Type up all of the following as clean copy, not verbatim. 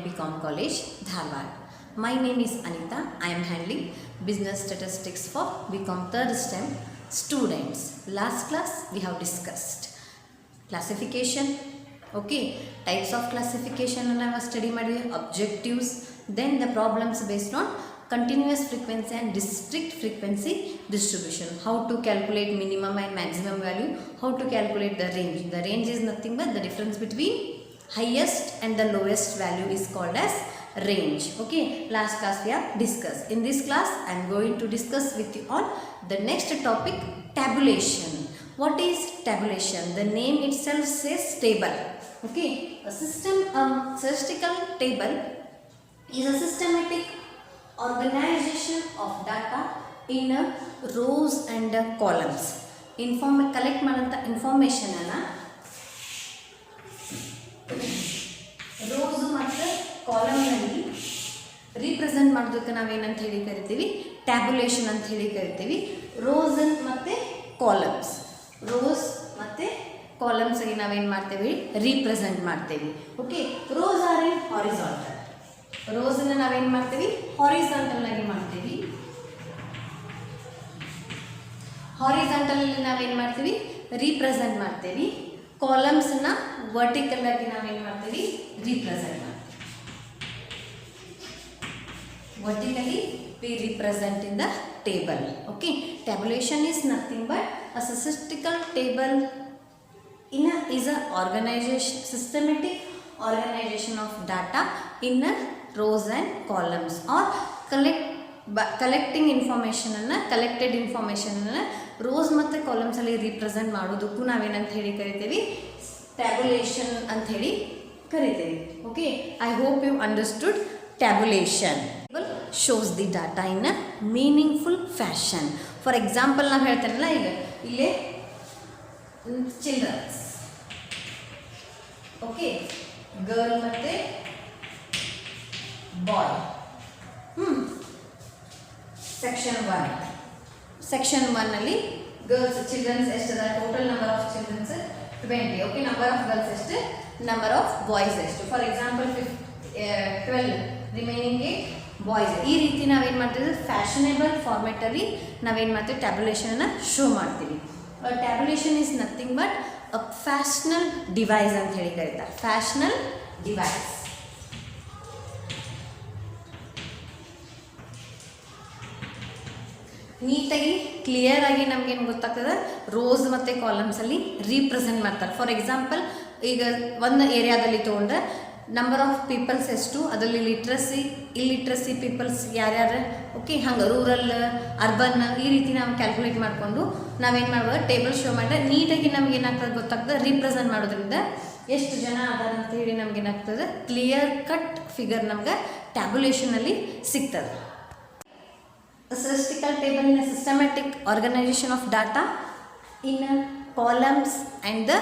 BCom College, Dharwad. My name is Anita. I am handling business statistics for BCom third STEM students. Last class we have discussed classification, okay, types of classification and I was study ಮಾಡಿದ್ವಿ, objectives, then the problems based on continuous frequency and discrete frequency distribution, how to calculate minimum and maximum value, how to calculate the range. The range is nothing but the difference between highest and the lowest value is called as range. Okay, last class we have discussed. In this class I am going to discuss with you on the next topic, tabulation. What is tabulation? The name itself says table. Okay, a statistical table is a systematic organization of data in rows and columns. Collect ಮಾಡಂತ information ಅನ್ನ rose ಮತ್ತು ಕಾಲಮ್ನಲ್ಲಿ represent ಮಾಡೋದಕ್ಕೆ ನಾವೇನಂತ ಹೇಳಿ ಕರಿತೀವಿ, tabulation ಅಂತ ಹೇಳಿ ಕರಿತೀವಿ. ರೋಸ್ ಮತ್ತು ಕಾಲಮ್ಸ್, ರೋಸ್ ಮತ್ತು ಕಾಲಮ್ಸ್ಗೆ ನಾವೇನು ಮಾಡ್ತೇವೆ, ರೀಪ್ರೆಸೆಂಟ್ ಮಾಡ್ತೇವೆ. ಓಕೆ, ರೋಸ್ ಆರ್ ಇನ್ ಹಾರಿಜಾಂಟಲ್. ರೋಸನ್ನು ನಾವೇನು ಮಾಡ್ತೀವಿ, ಹಾರಿಜಾಂಟಲ್ ಆಗಿ ಮಾಡ್ತೀವಿ. ಹಾರಿಜಾಂಟಲ್ ಅಲ್ಲಿ ನಾವೇನು ಮಾಡ್ತೀವಿ, ರೀಪ್ರೆಸೆಂಟ್ ಮಾಡ್ತೀವಿ. ಕಾಲಮ್ಸ್ನ ವರ್ಟಿಕಲ್ ಆಗಿ ನಾವೇನು ಮಾಡ್ತೀವಿ, ರೀಪ್ರೆಸೆಂಟ್ ಮಾಡ್ತೀವಿ. Vertically we represent in the table. Okay, tabulation is nothing but a statistical table is a organization, systematic organization of data in a rows and columns, or collecting information ಅನ್ನು, collected information ಅನ್ನು rows ಮತ್ತು columns ಅಲ್ಲಿ represent ಮಾಡೋದಕ್ಕೂ ನಾವೇನಂತ ಹೇಳಿ ಕರಿತೀವಿ, tabulation ಅಂತ ಹೇಳಿ ಕರಿತೀವಿ. Okay, I hope you understood tabulation. shows the data in a meaningful fashion. For example ನಾವು ಹೇಳ್ತೇನಲ್ಲ, ಈಗ ಇಲ್ಲೇ ಚಿಲ್ಡ್ರನ್ಸ್, ಓಕೆ, ಗರ್ಲ್ ಮತ್ತು ಬಾಯ್. ಸೆಕ್ಷನ್ 1 ಅಲ್ಲಿ ಗರ್ಲ್ಸ್ ಚಿಲ್ಡ್ರನ್ಸ್ ಎಷ್ಟದ, total number of childrens 20. Okay, number of girls ಎಷ್ಟು, ನಂಬರ್ ಆಫ್ ಬಾಯ್ಸ್ ಎಷ್ಟು. For example 12 remaining 8 boys. ಈ ರೀತಿ ನಾವೇನು ಮಾಡ್ತೀವಿ, ಫ್ಯಾಷನೇಬಲ್ ಫಾರ್ಮೆಟಲ್ಲಿ ನಾವೇನು ಮಾಡ್ತೀವಿ, ಟ್ಯಾಬ್ಯುಲೇಷನ್ನ ಶೋ ಮಾಡ್ತೀವಿ. Tabulation is nothing but a fashional device ಅಂತ ಹೇಳಿ ಕರೀತಾರೆ. ಫ್ಯಾಷನಲ್ ಡಿವೈಸ್. ನೀಟಾಗಿ ಕ್ಲಿಯರ್ ಆಗಿ ನಮಗೇನು ಗೊತ್ತಾಗ್ತದೆ, ರೋಸ್ ಮತ್ತು ಕಾಲಮ್ಸಲ್ಲಿ ರೀಪ್ರೆಸೆಂಟ್ ಮಾಡ್ತಾರೆ. ಫಾರ್ ಎಕ್ಸಾಂಪಲ್, ಈಗ ಒಂದು ಏರಿಯಾದಲ್ಲಿ ತೊಗೊಂಡ್ರೆ ನಂಬರ್ ಆಫ್ ಪೀಪಲ್ಸ್ ಎಷ್ಟು, ಅದರಲ್ಲಿ ಇಲ್ಲಿಟ್ರಸಿ ಪೀಪಲ್ಸ್ ಯಾರ್ಯಾರು, ಓಕೆ, ಹಂಗೆ ರೂರಲ್, ಅರ್ಬನ್, ಈ ರೀತಿ ನಾವು ಕ್ಯಾಲ್ಕುಲೇಟ್ ಮಾಡಿಕೊಂಡು ನಾವೇನು ಮಾಡ್ಬೋದು, ಟೇಬಲ್ ಶೋ ಮಾಡಿದ್ರೆ ನೀಟಾಗಿ ನಮ್ಗೆ ಏನಾಗ್ತದೆ ಗೊತ್ತಾಗ್ತದೆ. ರೀಪ್ರೆಸೆಂಟ್ ಮಾಡೋದ್ರಿಂದ ಎಷ್ಟು ಜನ ಅದಾರ ಅಂತ ಹೇಳಿ ನಮಗೇನಾಗ್ತದೆ, ಕ್ಲಿಯರ್ ಕಟ್ ಫಿಗರ್ ನಮ್ಗೆ ಟ್ಯಾಬ್ಯುಲೇಷನಲ್ಲಿ ಸಿಗ್ತದೆ. Statistical table in a systematic organization of data in columns and the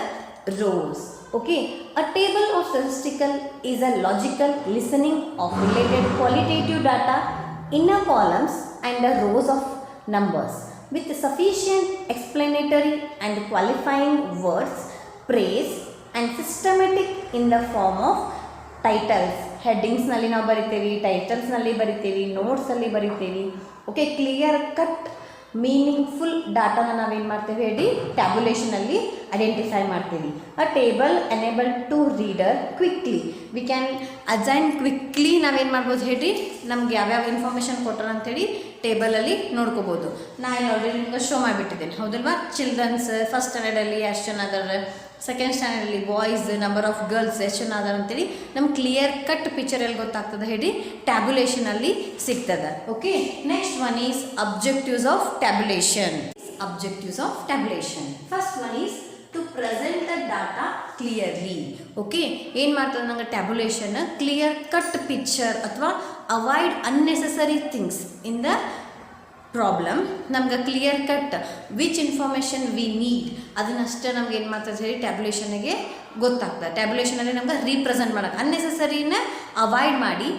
rows. Okay, a table of statistical is a logical listening of related qualitative data in a columns and the rows of numbers with sufficient explanatory and qualifying words, praise and systematic in the form of titles. ಹೆಡ್ಡಿಂಗ್ಸ್ನಲ್ಲಿ ನಾವು ಬರಿತೇವೆ, ಟೈಟಲ್ಸ್ನಲ್ಲಿ ಬರಿತೇವೆ, ನೋಟ್ಸಲ್ಲಿ ಬರಿತೇವೆ. Okay, clear cut meaningful ಡಾಟಾನ ನಾವೇನು ಮಾಡ್ತೇವೆ ಹೇಳಿ, ಟ್ಯಾಬ್ಯುಲೇಷನಲ್ಲಿ ಐಡೆಂಟಿಫೈ ಮಾಡ್ತೀವಿ. A table enable to reader quickly, we can assign quickly. ನಾವೇನು ಮಾಡ್ಬೋದು ಹೇಳಿ, ನಮ್ಗೆ ಯಾವ್ಯಾವ ಇನ್ಫಾರ್ಮೇಷನ್ ಕೊಟ್ಟರು ಅಂಥೇಳಿ ಟೇಬಲಲ್ಲಿ ನೋಡ್ಕೋಬೋದು. ನಾ ಇಲ್ಲಿ ಆಲ್ರೆಡಿ ನಿಮ್ಗೆ ಶೋ ಮಾಡಿಬಿಟ್ಟಿದ್ದೇನೆ, ಹೌದಲ್ವಾ. ಚಿಲ್ಡ್ರನ್ಸ್ ಫಸ್ಟ್ ಸ್ಟ್ಯಾಂಡರ್ಡಲ್ಲಿ ಎಷ್ಟು ಜನ ಅದಾರೆ, ಸೆಕೆಂಡ್ ಸ್ಟ್ಯಾಂಡರ್ಡಲ್ಲಿ ಬಾಯ್ಸ್, ನಂಬರ್ ಆಫ್ ಗರ್ಲ್ಸ್ ಎಷ್ಟು ಜನ ಅದಾರ ಅಂತೇಳಿ ನಮ್ಗೆ ಕ್ಲಿಯರ್ ಕಟ್ ಪಿಕ್ಚರ್ ಎಲ್ಲಿ ಗೊತ್ತಾಗ್ತದೆ ಹೇಳಿ, ಟ್ಯಾಬ್ಯುಲೇಷನಲ್ಲಿ ಸಿಗ್ತದೆ. Okay, next one is objectives of tabulation. Objectives of tabulation, first one is to present the data clearly. Okay, ಏನು ಮಾಡ್ತದೆ ನಂಗೆ ಟ್ಯಾಬ್ಯುಲೇಷನ್, ಕ್ಲಿಯರ್ ಕಟ್ ಪಿಕ್ಚರ್ ಅಥವಾ avoid unnecessary things in the problem. ನಮ್ಗೆ clear cut which information we need ಅದನ್ನಷ್ಟೇ ನಮ್ಗೆ ಏನು ಮಾಡ್ತದೆ ಹೇಳಿ ಟ್ಯಾಬ್ಯುಲೇಷನ್ಗೆ ಗೊತ್ತಾಗ್ತದೆ. ಟ್ಯಾಬ್ಯುಲೇಷನಲ್ಲಿ ನಮ್ಗೆ ರೀಪ್ರೆಸೆಂಟ್ ಮಾಡೋಕ್ಕೆ ಅನ್ನೆಸೆಸರಿನ ಅವಾಯ್ಡ್ ಮಾಡಿ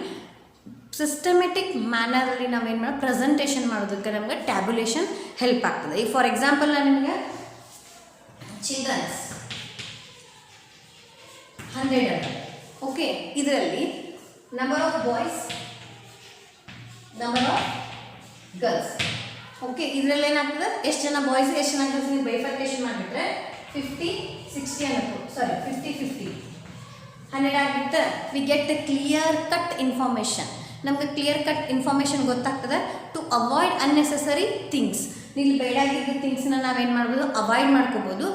ಸಿಸ್ಟಮೆಟಿಕ್ ಮ್ಯಾನರಲ್ಲಿ ನಾವೇನು ಮಾಡೋದು, ಪ್ರೆಸೆಂಟೇಷನ್ ಮಾಡೋದಕ್ಕೆ ನಮ್ಗೆ ಟ್ಯಾಬ್ಯುಲೇಷನ್ ಹೆಲ್ಪ್ ಆಗ್ತದೆ. ಈಗ ಫಾರ್ ಎಕ್ಸಾಂಪಲ್ ನಾನು ನಿಮಗೆ ಚಿಲ್ಡ್ರನ್ಸ್ 100 ಓಕೆ, ಇದರಲ್ಲಿ number of boys, number of girls. Okay ಇದರಲ್ಲಿ ಏನಾಗ್ತದೆ ಎಷ್ಟು ಜನ ಬಾಯ್ಸ್ ಎಷ್ಟು ಜನ ಗರ್ಲ್ಸ್ ನೀವು ಬೈಫರ್ಕೇಶನ್ ಮಾಡಿಬಿಟ್ರೆ 50-60 ಅನ್ನೋದು ಸಾರಿ 50-50 100 ಆಗಿಬಿಟ್ಟು we get the clear cut information. ನಮ್ಗೆ ಕ್ಲಿಯರ್ ಕಟ್ ಇನ್ಫಾರ್ಮೇಷನ್ ಗೊತ್ತಾಗ್ತದೆ ಟು ಅವಾಯ್ಡ್ ಅನ್ನೆಸೆಸರಿ ಥಿಂಗ್ಸ್. ಇಲ್ಲಿ ಬೇಡಾಗಿದ್ದ ಥಿಂಗ್ಸ್ನ ನಾವೇನು ಮಾಡ್ಬೋದು ಅವಾಯ್ಡ್ ಮಾಡ್ಕೋಬೋದು.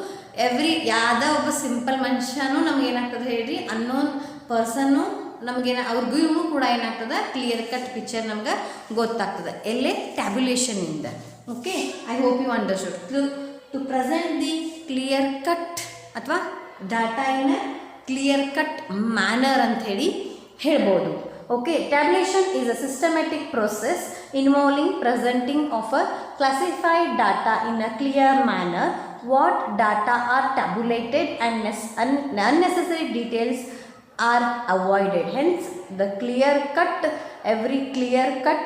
ಯಾವುದೋ ಒಬ್ಬ ಸಿಂಪಲ್ ಮನುಷ್ಯನೂ ನಮ್ಗೆ ಏನಾಗ್ತದೆ ಹೇಳಿ ಅನ್ನೋನ್ ಪರ್ಸನ್ನು ನಮಗೇನ ಅವ್ರಿಗೂ ಕೂಡ ಏನಾಗ್ತದೆ ಕ್ಲಿಯರ್ ಕಟ್ ಪಿಕ್ಚರ್ ನಮ್ಗೆ ಗೊತ್ತಾಗ್ತದೆ ಎಲ್ಲೇ ಟ್ಯಾಬ್ಯುಲೇಷನಿಂದ. Okay I hope you understood. To present the clear cut ಅಥವಾ data in clear cut manner ಅಂಥೇಳಿ ಹೇಳ್ಬೋದು. Okay tabulation is a systematic process involving presenting of a classified data in a clear manner. What data are tabulated and unnecessary details are avoided. Hence the clear cut, every clear cut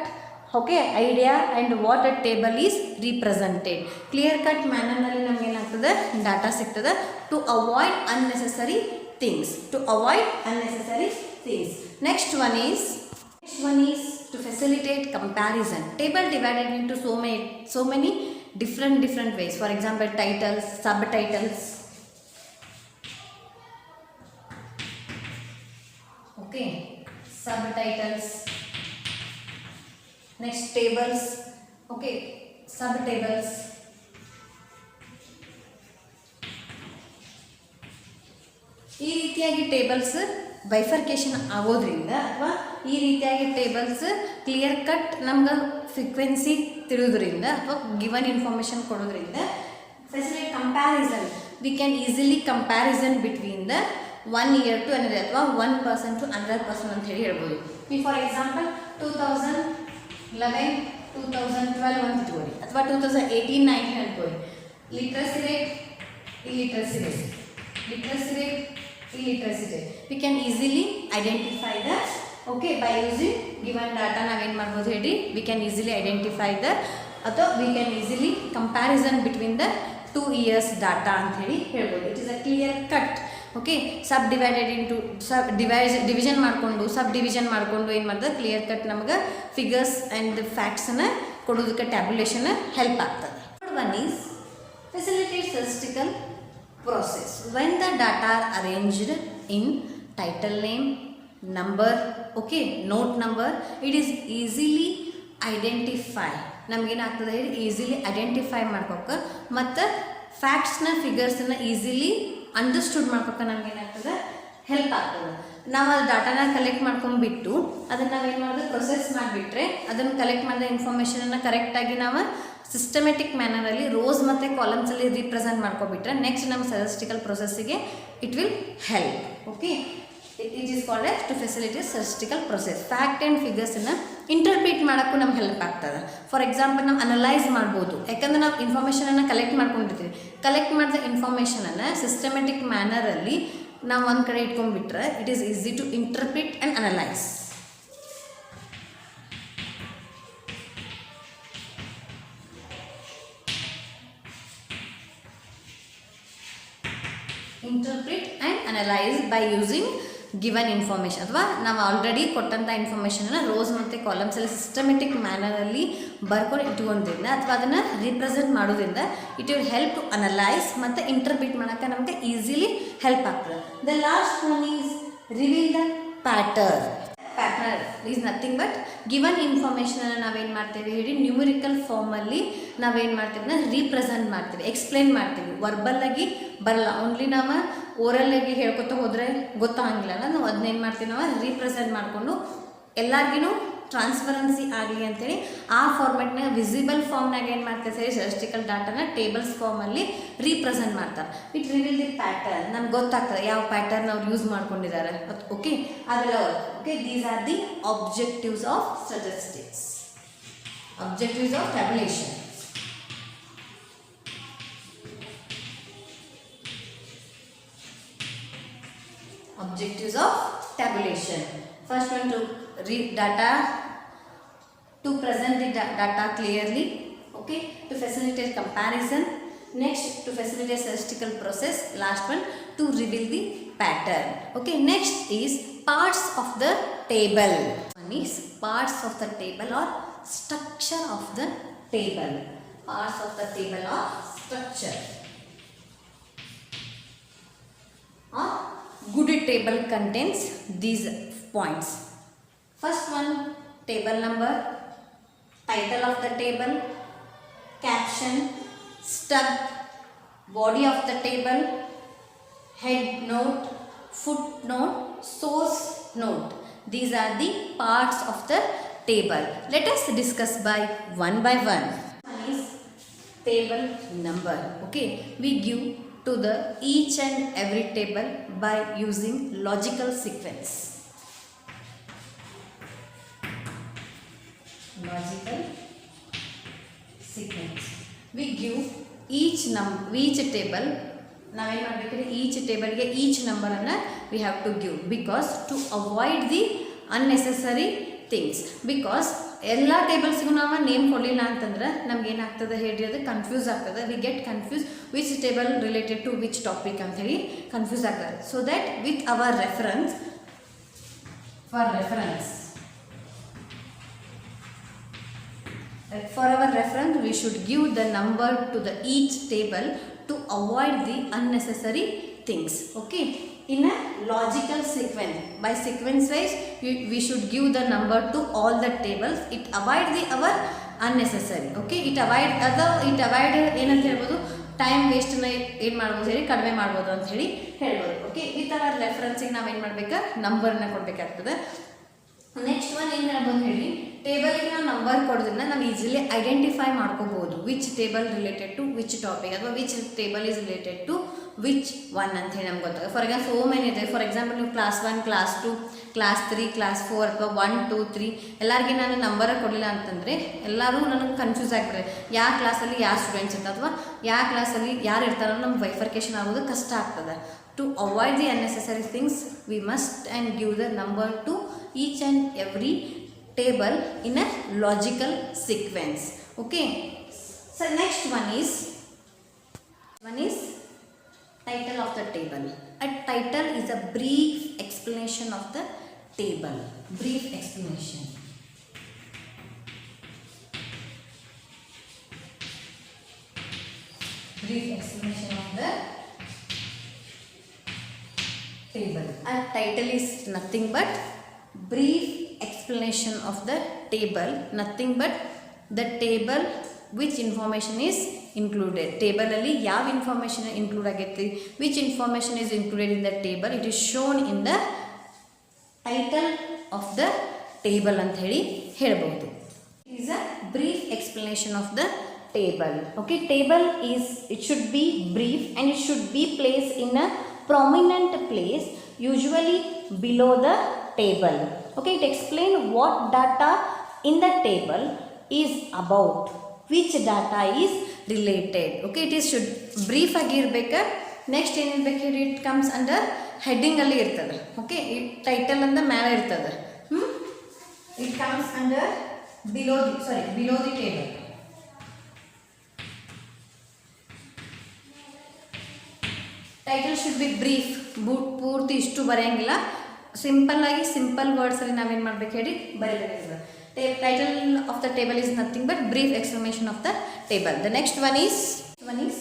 okay idea and what a table is represented. Clear cut manner nalli namge enaagtade data sigtade to avoid unnecessary things. Next one is to facilitate comparison. Table divided into so many different ways. For example, titles, subtitles. Okay, subtitles. Next tables. Okay, subtables. ಈ ರೀತಿಯಾಗಿ tables bifurcation ಆಗೋದ್ರಿಂದ ಅಥವಾ ಈ ರೀತಿಯಾಗಿ tables clear cut ನಮ್ಗೆ frequency ತಿಳಿಯೋದ್ರಿಂದ ಅಥವಾ given information ಕೊಡೋದ್ರಿಂದ facilitate comparison. We can easily comparison between the 1 year to another ಅಥವಾ 1 person to another person ಅಂತ ಹೇಳಿ ಹೇಳ್ಬೋದು. ಫಾರ್ ಎಕ್ಸಾಂಪಲ್ 2011 2012 ಅಂತ ಇಟ್ಕೊಳ್ಳಿ ಅಥವಾ 2018-19 ಅನ್ಕೊಳ್ಳಿ. Literacy rate illiteracy rate, illiteracy rate. We can easily identify that. Okay, by using given data ನಾವೇನು ಮಾಡ್ಬೋದು ಹೇಳಿ we can easily identify that ಅಥವಾ we can easily comparison between the 2 years data ಅಂತ ಹೇಳಿ ಹೇಳ್ಬೋದು. It is a clear cut. Okay division ಮಾಡಿಕೊಂಡು sub division ಮಾಡಿಕೊಂಡು ಏನು ಮಾಡ್ತದೆ ಕ್ಲಿಯರ್ ಕಟ್ ನಮ್ಗೆ ಫಿಗರ್ಸ್ ಆ್ಯಂಡ್ ಫ್ಯಾಕ್ಟ್ಸನ್ನು ಕೊಡೋದಕ್ಕೆ ಟ್ಯಾಬ್ಯುಲೇಷನ್ ಹೆಲ್ಪ್ ಆಗ್ತದೆ. One is facilitate statistical process. When the data are arranged in title name, number, okay, note number, it is easily identify. ನಮಗೇನಾಗ್ತದೆ ಹೇಳಿ easily identify ಮಾಡ್ಕೋಕೆ ಮತ್ತು ಫ್ಯಾಕ್ಟ್ಸ್ನ ಫಿಗರ್ಸನ್ನು easily understood ಮಾಡ್ಕೋಕೆ ನಮಗೇನಾಗ್ತದೆ help ಆಗ್ತದೆ. ನಾವು ಅದು ಡಾಟಾನ collect ಮಾಡ್ಕೊಂಡ್ಬಿಟ್ಟು ಅದನ್ನು ನಾವೇನು ಮಾಡೋದು ಪ್ರೊಸೆಸ್ ಮಾಡಿಬಿಟ್ರೆ ಅದನ್ನು ಕಲೆಕ್ಟ್ ಮಾಡಿದ ಇನ್ಫಾರ್ಮೇಷನನ್ನು ಕರೆಕ್ಟಾಗಿ ನಾವು ಸಿಸ್ಟಮೆಟಿಕ್ ಮ್ಯಾನರಲ್ಲಿ ರೋಸ್ ಮತ್ತು ಕಾಲಮ್ಸಲ್ಲಿ ರೀಪ್ರೆಸೆಂಟ್ ಮಾಡ್ಕೊಬಿಟ್ರೆ ನೆಕ್ಸ್ಟ್ ನಮ್ಮ ಸ್ಟ್ಯಾಟಿಸ್ಟಿಕಲ್ ಪ್ರೊಸೆಸ್ಸಿಗೆ it will help. Okay, it is called as to facilitate statistical process. Fact and ಫಿಗರ್ಸನ್ನು ಇಂಟರ್ಪ್ರಿಟ್ ಮಾಡೋಕ್ಕೂ ನಮ್ಗೆ ಹೆಲ್ಪ್ ಆಗ್ತದೆ. ಫಾರ್ ಎಕ್ಸಾಂಪಲ್ ನಾವು ಅನಲೈಸ್ ಮಾಡ್ಬೋದು, ಯಾಕಂದರೆ ನಾವು ಇನ್ಫಾರ್ಮೇಷನನ್ನು ಕಲೆಕ್ಟ್ ಮಾಡ್ಕೊಂಡಿರ್ತೀವಿ. ಕಲೆಕ್ಟ್ ಮಾಡಿದ ಇನ್ಫಾರ್ಮೇಷನನ್ನು ಸಿಸ್ಟಮೆಟಿಕ್ ಮ್ಯಾನರಲ್ಲಿ ನಾವು ಒಂದು ಕಡೆ ಇಟ್ಕೊಂಡ್ಬಿಟ್ರೆ it is easy to interpret and analyse. Interpret and analyse by using given information ಅಥವಾ ನಾವು ಆಲ್ರೆಡಿ ಕೊಟ್ಟಂಥ ಇನ್ಫಾರ್ಮೇಷನನ್ನು ರೋಸ್ ಮತ್ತು ಕಾಲಮ್ಸಲ್ಲಿ ಸಿಸ್ಟಮೆಟಿಕ್ ಮ್ಯಾನರಲ್ಲಿ ಬರ್ಕೊಂಡು ಇಟ್ಕೊಂಡ್ರಿಂದ ಅಥವಾ ಅದನ್ನು ರೀಪ್ರೆಸೆಂಟ್ ಮಾಡೋದ್ರಿಂದ it will help to analyse ಮತ್ತು ಇಂಟರ್ಪ್ರಿಟ್ ಮಾಡೋಕ್ಕೆ ನಮಗೆ ಈಸಿಲಿ ಹೆಲ್ಪ್ ಆಗ್ತದೆ. The last one is reveal the pattern. Pattern is nothing but given ಇನ್ಫಾರ್ಮೇಷನನ್ನು ನಾವೇನು ಮಾಡ್ತೀವಿ ಹೇಳಿ ನ್ಯೂಮರಿಕಲ್ ಫಾರ್ಮಲ್ಲಿ ನಾವೇನು ಮಾಡ್ತೀವಿ ಅಂದರೆ ರೀಪ್ರೆಸೆಂಟ್ ಮಾಡ್ತೀವಿ, ಎಕ್ಸ್ಪ್ಲೇನ್ ಮಾಡ್ತೀವಿ. ವರ್ಬಲ್ಲಾಗಿ ಬರಲ್ಲ, ಓನ್ಲಿ ನಾವು ಓರಲ್ಲಾಗಿ ಹೇಳ್ಕೊತ ಹೋದರೆ ಗೊತ್ತಾಗಂಗಿಲ್ಲ. ನಾವು ಅದನ್ನೇನು ಮಾಡ್ತೀವಿ, ನಾವು ರೀಪ್ರೆಸೆಂಟ್ ಮಾಡಿಕೊಂಡು ಎಲ್ಲರಿಗೂ ಟ್ರಾನ್ಸ್ಪರೆನ್ಸಿ ಆಗಲಿ ಅಂತೇಳಿ ಆ ಫಾರ್ಮೆಟ್ನಾಗ ವಿಸಿಬಲ್ ಫಾರ್ಮ್ನಾಗ ಏನು ಮಾಡ್ತಾರೆ ಸರಿ ಸ್ಟ್ಯಾಟಿಸ್ಟಿಕಲ್ ಡಾಟಾನ ಟೇಬಲ್ಸ್ ಫಾರ್ಮಲ್ಲಿ ರೀಪ್ರೆಸೆಂಟ್ ಮಾಡ್ತಾರೆ. ಇಟ್ ರಿವೀಲ್ ದಿ ಪ್ಯಾಟರ್ನ್, ನಮ್ಗೆ ಗೊತ್ತಾಗ್ತದೆ ಯಾವ ಪ್ಯಾಟರ್ನ್ ಅವ್ರು ಯೂಸ್ ಮಾಡ್ಕೊಂಡಿದ್ದಾರೆ. ಓಕೆ, ಅದೆಲ್ಲ okay. These are the objectives of statistics, objectives of tabulation. Objectives of tabulation. First one, to read data, to present the data clearly, okay, to facilitate comparison. Next, to facilitate statistical process. Last one, to reveal the pattern. Okay, next is parts of the table. One is parts of the table or structure of the table. Parts of the table or structure. A good table contains these points. First one, table number, title of the table, caption, stub, body of the table, head note, footnote, source note. These are the parts of the table. Let us discuss by one. One is table number. Okay, we give to the each and every table by using logical sequence. Logical sequence. We give each table. ನಾವೇನು ಮಾಡಬೇಕಂದ್ರೆ each ಟೇಬಲ್ಗೆ each ನಂಬರನ್ನು we have to give because to avoid the unnecessary things. Because ಎಲ್ಲ ಟೇಬಲ್ಸ್ಗೂ ನಾವು name ಕೊಡಲಿಲ್ಲ ಅಂತಂದ್ರೆ ನಮ್ಗೆ ಏನಾಗ್ತದೆ ಹೇಳಿ ಅದು ಕನ್ಫ್ಯೂಸ್ ಆಗ್ತದೆ. We get confuse which table related to which topic ಅಂಥೇಳಿ ಕನ್ಫ್ಯೂಸ್ ಆಗ್ತದೆ. So that with our reference for our reference we should give the number to the each table to avoid the unnecessary things. Okay, in a logical sequence, by sequence wise we should give the number to all the tables. It avoid the our unnecessary. Okay, it avoid ಏನಂತ ಹೇಳ್ಬೋದು, time ವೇಸ್ಟನ್ನ ಏನು ಮಾಡ್ಬೋದು ಹೇಳಿ ಕಡಿಮೆ ಮಾಡ್ಬೋದು ಅಂತ ಹೇಳಿ ಹೇಳ್ಬೋದು. ಓಕೆ, ವಿತ್ ಅವರ್ ರೆಫರೆನ್ಸಿಗೆ ನಾವೇನು ಮಾಡಬೇಕಾ, ನಂಬರ್ನ ಕೊಡಬೇಕಾಗ್ತದೆ. ನೆಕ್ಸ್ಟ್ ಒನ್ ಏನು ಹೇಳ್ಬೋದು ಹೇಳಿ, ಟೇಬಲ್ಗೆ ನಾವು ನಂಬರ್ ಕೊಡೋದ್ರಿಂದ ನಾವು ಈಸಿಲಿ ಐಡೆಂಟಿಫೈ ಮಾಡ್ಕೋಬೋದು which table related to which topic ಅಥವಾ which table is related to which one ಅಂತ ಹೇಳಿ ನಮ್ಗೆ ಗೊತ್ತಾಗ. ಫಾರ್ ಎಕ್ಸಾಂಪಲ್ ಸೋ ಮೆನಿ ಇದೆ. ಫಾರ್ ಎಕ್ಸಾಂಪಲ್ ನೀವು ಕ್ಲಾಸ್ 1, ಕ್ಲಾಸ್ 2, ಕ್ಲಾಸ್ 3, ಕ್ಲಾಸ್ 4 ಅಥವಾ 1, 2, 3 ಎಲ್ಲರಿಗೆ ನಾನು ನಂಬರ ಕೊಡಲಿಲ್ಲ ಅಂತಂದರೆ ಎಲ್ಲರೂ ನನಗೆ ಕನ್ಫ್ಯೂಸ್ ಆಗಿಬಿಡ್ರೆ ಯಾವ ಕ್ಲಾಸಲ್ಲಿ ಯಾವ ಸ್ಟೂಡೆಂಟ್ಸ್ ಇರ್ತಾರೆ ಅಥವಾ ಯಾವ ಕ್ಲಾಸಲ್ಲಿ ಯಾರು ಇರ್ತಾರೋ ನಮ್ಗೆ ಬೈಫರ್ಕೇಷನ್ ಆಗೋದು ಕಷ್ಟ ಆಗ್ತದೆ. To avoid the unnecessary things, we must and give the number to each and every table in a logical sequence. Okay. So next one is title of the table. A title is a brief explanation of the table. Brief explanation. Brief explanation of the table. A title is nothing but brief explanation of the table, nothing but the table which information is included. Table alli yav information include agaithi, which information is included in the table, it is shown in the title of the table ant heli helbodu. It is a brief explanation of the table. Okay, table is, it should be brief and it should be placed in a prominent place, usually below the table. Okay, it explains what data in the table is about, which data is related. Okay, it is should brief ಆಗಿರಬೇಕು. Next ಏನಿರಬೇಕು ಹೇಳಿ, it comes under heading ಅಲ್ಲಿ ಇರ್ತದೆ. Okay, title ಅಂದ ಮೇಲೆ ಇರ್ತದೆ. It comes under below the table. Title should be brief. ಪೂರ್ತಿ ಇಷ್ಟು ಬರೆಯಂಗಿಲ್ಲ, ಸಿಂಪಲ್ ಆಗಿ ಸಿಂಪಲ್ ವರ್ಡ್ಸಲ್ಲಿ ನಾವೇನು ಮಾಡಬೇಕು ಹೇಳಿ ಬರೀಬೇಕಾಗ್ತದೆ. Title of the table is nothing but brief explanation of the table. The next one is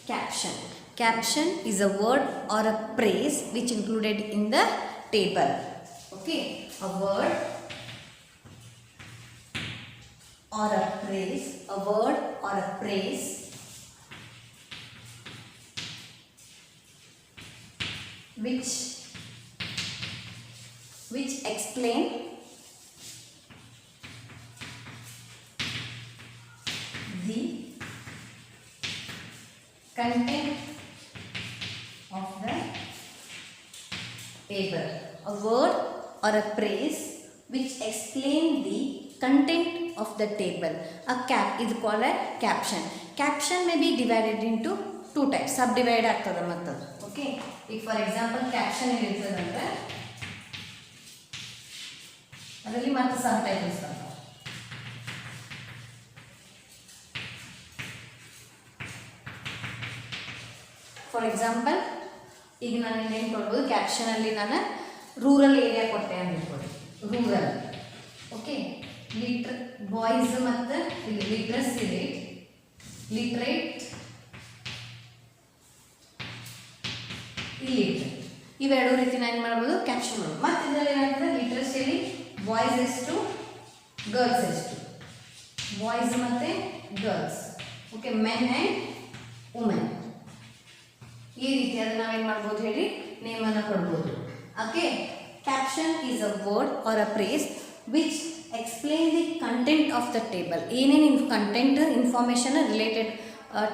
caption. Caption is a word or a phrase which included in the table. Okay, a word or a phrase, which explain the content of the table. A word or a phrase which explain the content of the table. Is called a caption. Caption may be divided into two types. Subdivide ಆಗ್ತದೆ ಮತ್ತೆ. Okay, if for example caption ಇರ್ತದೆ ಅಂದ್ರೆ ಅದರಲ್ಲಿ ಮತ್ತೆ ಸಬ್ titles ಬರ್ತಾವೆ. For example ಈಗ ನಾನು ಏನು ಕೊಡ್ಬೋದು, ಕ್ಯಾಪ್ಷನಲ್ಲಿ ನಾನು ರೂರಲ್ ಏರಿಯಾ ಕೊಟ್ಟೆ ಅಂತ ಹೇಳ್ಬೋದು. ರೂರಲ್. ಓಕೆ, ಬಾಯ್ಸ್ ಮತ್ತು ಇಲ್ಲಿ ಲಿಟ್ರೇಟ್ ಇಲ್ಲಿಟ್ರೇಟ್ ಇವೆರಡು ರೀತಿ ನಾನು ಏನು ಮಾಡ್ಬೋದು ಕ್ಯಾಪ್ಷನ್ ಮಾಡ್ಬೋದು. ಮತ್ತು ಇದರಲ್ಲಿ ಏನಾಗ್ತದೆ ಲಿಟ್ರಸಿಯಲ್ಲಿ ಬಾಯ್ಸ್ ಎಷ್ಟು ಗರ್ಲ್ಸ್ ಎಷ್ಟು, ಬಾಯ್ಸ್ ಮತ್ತು girls. Okay, men and women ಈ ರೀತಿ ಅದನ್ನು ನಾವೇನು ಮಾಡ್ಬೋದು ಹೇಳಿ ನೇಮನ್ನು ಕೊಡ್ಬೋದು. ಓಕೆ, caption is a word or a phrase which explain the content of the table. ಏನೇನು ಕಂಟೆಂಟ್ ಇನ್ಫಾರ್ಮೇಷನ್ ರಿಲೇಟೆಡ್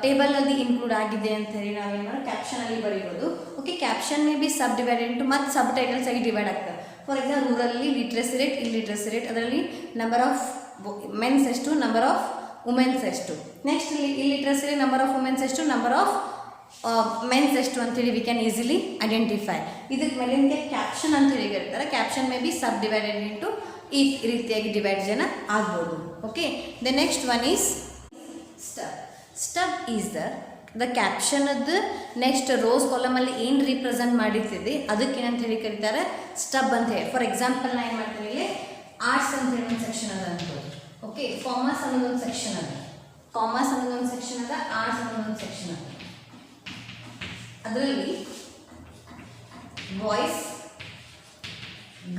ಟೇಬಲಲ್ಲಿ ಇನ್ಕ್ಲೂಡ್ ಆಗಿದೆ ಅಂತ ಹೇಳಿ ನಾವೇನು ಮಾಡೋದು ಕ್ಯಾಪ್ಷನಲ್ಲಿ ಬರೀಬೋದು. Okay, caption may be subdivided into ಮತ್ತು ಸಬ್ ಟೈಟಲ್ಸ್ ಆಗಿ ಡಿವೈಡ್ ಆಗ್ತವೆ. ಫಾರ್ ಎಕ್ಸಾಂಪಲ್ ರೂರಲ್ಲಿ ಲಿಟ್ರಸಿ ರೇಟ್, ಇಲ್ಲಿಟ್ರಸಿ ರೇಟ್, ಅದರಲ್ಲಿ ನಂಬರ್ ಆಫ್ ಮೆನ್ಸ್ ಎಷ್ಟು, ನಂಬರ್ ಆಫ್ ವುಮೆನ್ಸ್ ಎಷ್ಟು. Next illiteracy rate number of womens ಎಷ್ಟು, ನಂಬರ್ ಆಫ್ ಮೆನ್ಸ್ ಎಷ್ಟು ಅಂತೇಳಿ ವಿ ಕ್ಯಾನ್ ಈಸಿಲಿ ಐಡೆಂಟಿಫೈ. ಇದಕ್ಕೆ ಮೇಲಿಂದ ಕ್ಯಾಪ್ಷನ್ ಅಂತೇಳಿ ಕರೀತಾರೆ. Caption may be subdivided into ಈ ರೀತಿಯಾಗಿ ಡಿವೈಡ್ ಆಗ್ಬೋದು. Okay, the next one is stub. Stub is the ಕ್ಯಾಪ್ಷನದ್ದು ನೆಕ್ಸ್ಟ್ ರೋಸ್ ಕಾಲಮಲ್ಲಿ ಏನು ರೀಪ್ರೆಸೆಂಟ್ ಮಾಡಿರ್ತಿದೆ ಅದಕ್ಕೆ ಏನಂತ ಹೇಳಿ ಕರೀತಾರೆ ಸ್ಟಬ್ ಅಂತ ಹೇಳಿ. ಫಾರ್ ಎಕ್ಸಾಂಪಲ್ ನಾನು ಏನು ಮಾಡ್ತೀನಿ ಇಲ್ಲಿ ಆರ್ಟ್ಸ್ ಅಂತ ಹೇಳಿ ಒಂದು ಸೆಕ್ಷನ್ ಅದ ಅನ್ಬೋದು. ಓಕೆ, ಕಾಮರ್ಸ್ ಅನ್ನೋದೊಂದು ಸೆಕ್ಷನ್ ಅದ, ಕಾಮರ್ಸ್ ಅನ್ನೋದೊಂದು ಸೆಕ್ಷನ್ ಅದ, ಆರ್ಟ್ಸ್ ಅನ್ನೋದೊಂದು ಸೆಕ್ಷನ್ ಅದ. ಅದರಲ್ಲಿ ಬಾಯ್ಸ್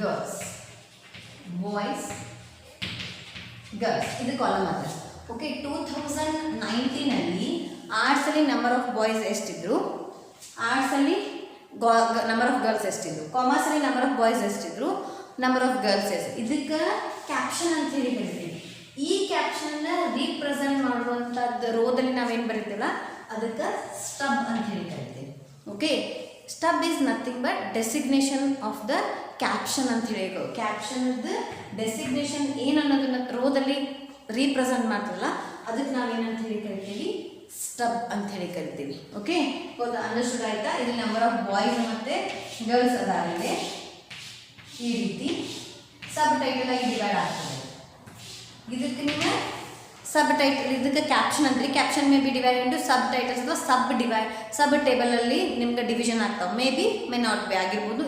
ಗರ್ಲ್ಸ್ ಇದು ಕಾಲಮ್ ಅದ. ಓಕೆ, 2019 ಆರ್ಟ್ಸಲ್ಲಿ ನಂಬರ್ ಆಫ್ ಬಾಯ್ಸ್ ಎಷ್ಟಿದ್ರು, ಆರ್ಟ್ಸಲ್ಲಿ ನಂಬರ್ ಆಫ್ ಗರ್ಲ್ಸ್ ಎಷ್ಟಿದ್ರು, ಕಾಮರ್ಸಲ್ಲಿ ನಂಬರ್ ಆಫ್ ಬಾಯ್ಸ್ ಎಷ್ಟಿದ್ರು, ನಂಬರ್ ಆಫ್ ಗರ್ಲ್ಸ್ ಎಷ್ಟು. ಇದಕ್ಕೆ ಕ್ಯಾಪ್ಷನ್ ಅಂತ ಹೇಳಿ ಕರಿತೀವಿ. ಈ ಕ್ಯಾಪ್ಷನ್ನ ರೀಪ್ರೆಸೆಂಟ್ ಮಾಡುವಂಥದ್ದು ರೋದಲ್ಲಿ ನಾವೇನು ಬರೀತೀವಲ್ಲ ಅದಕ್ಕೆ ಸ್ಟಬ್ ಅಂತ ಹೇಳಿ ಕರಿತೀವಿ. Okay, stub is nothing but designation of the caption ಅಂತ ಹೇಳಿ. ಕ್ಯಾಪ್ಷನ್ದು ಡೆಸಿಗ್ನೇಷನ್ ಏನು ಅನ್ನೋದನ್ನ ರೋದಲ್ಲಿ ರೀಪ್ರೆಸೆಂಟ್ ಮಾಡ್ತೀವಲ್ಲ ಅದಕ್ಕೆ ನಾವೇನಂತ ಹೇಳಿ ಕರಿತೀವಿ ಸ್ಟಬ್ ಅಂತ ಹೇಳಿ ಕರಿತೀವಿ. ಓಕೆ, ಗೊತ್ತಾ, ಅಂಡರ್ಸ್ಟುಡ್ ಆಯ್ತಾ? ಇಲ್ಲಿ ನಂಬರ್ ಆಫ್ ಬಾಯ್ಸ್ ಮತ್ತು ಗರ್ಲ್ಸ್ ಅದಾಗಿದೆ. ಈ ರೀತಿ ಸಬ್ ಟೈಟಲ್ ಆಗಿ ಡಿವೈಡ್ ಆಗ್ತದೆ. ಇದಕ್ಕೆ ನೀವು ಸಬ್ ಟೈಟಲ್, ಇದಕ್ಕೆ ಕ್ಯಾಪ್ಷನ್ ಅಂತೀರಿ. Caption may be divide into subtitles ಅಥವಾ ಸಬ್ ಟೇಬಲಲ್ಲಿ ನಿಮ್ಗೆ ಡಿವಿಷನ್ ಆಗ್ತಾವೆ. May be may not be ಆಗಿರ್ಬೋದು,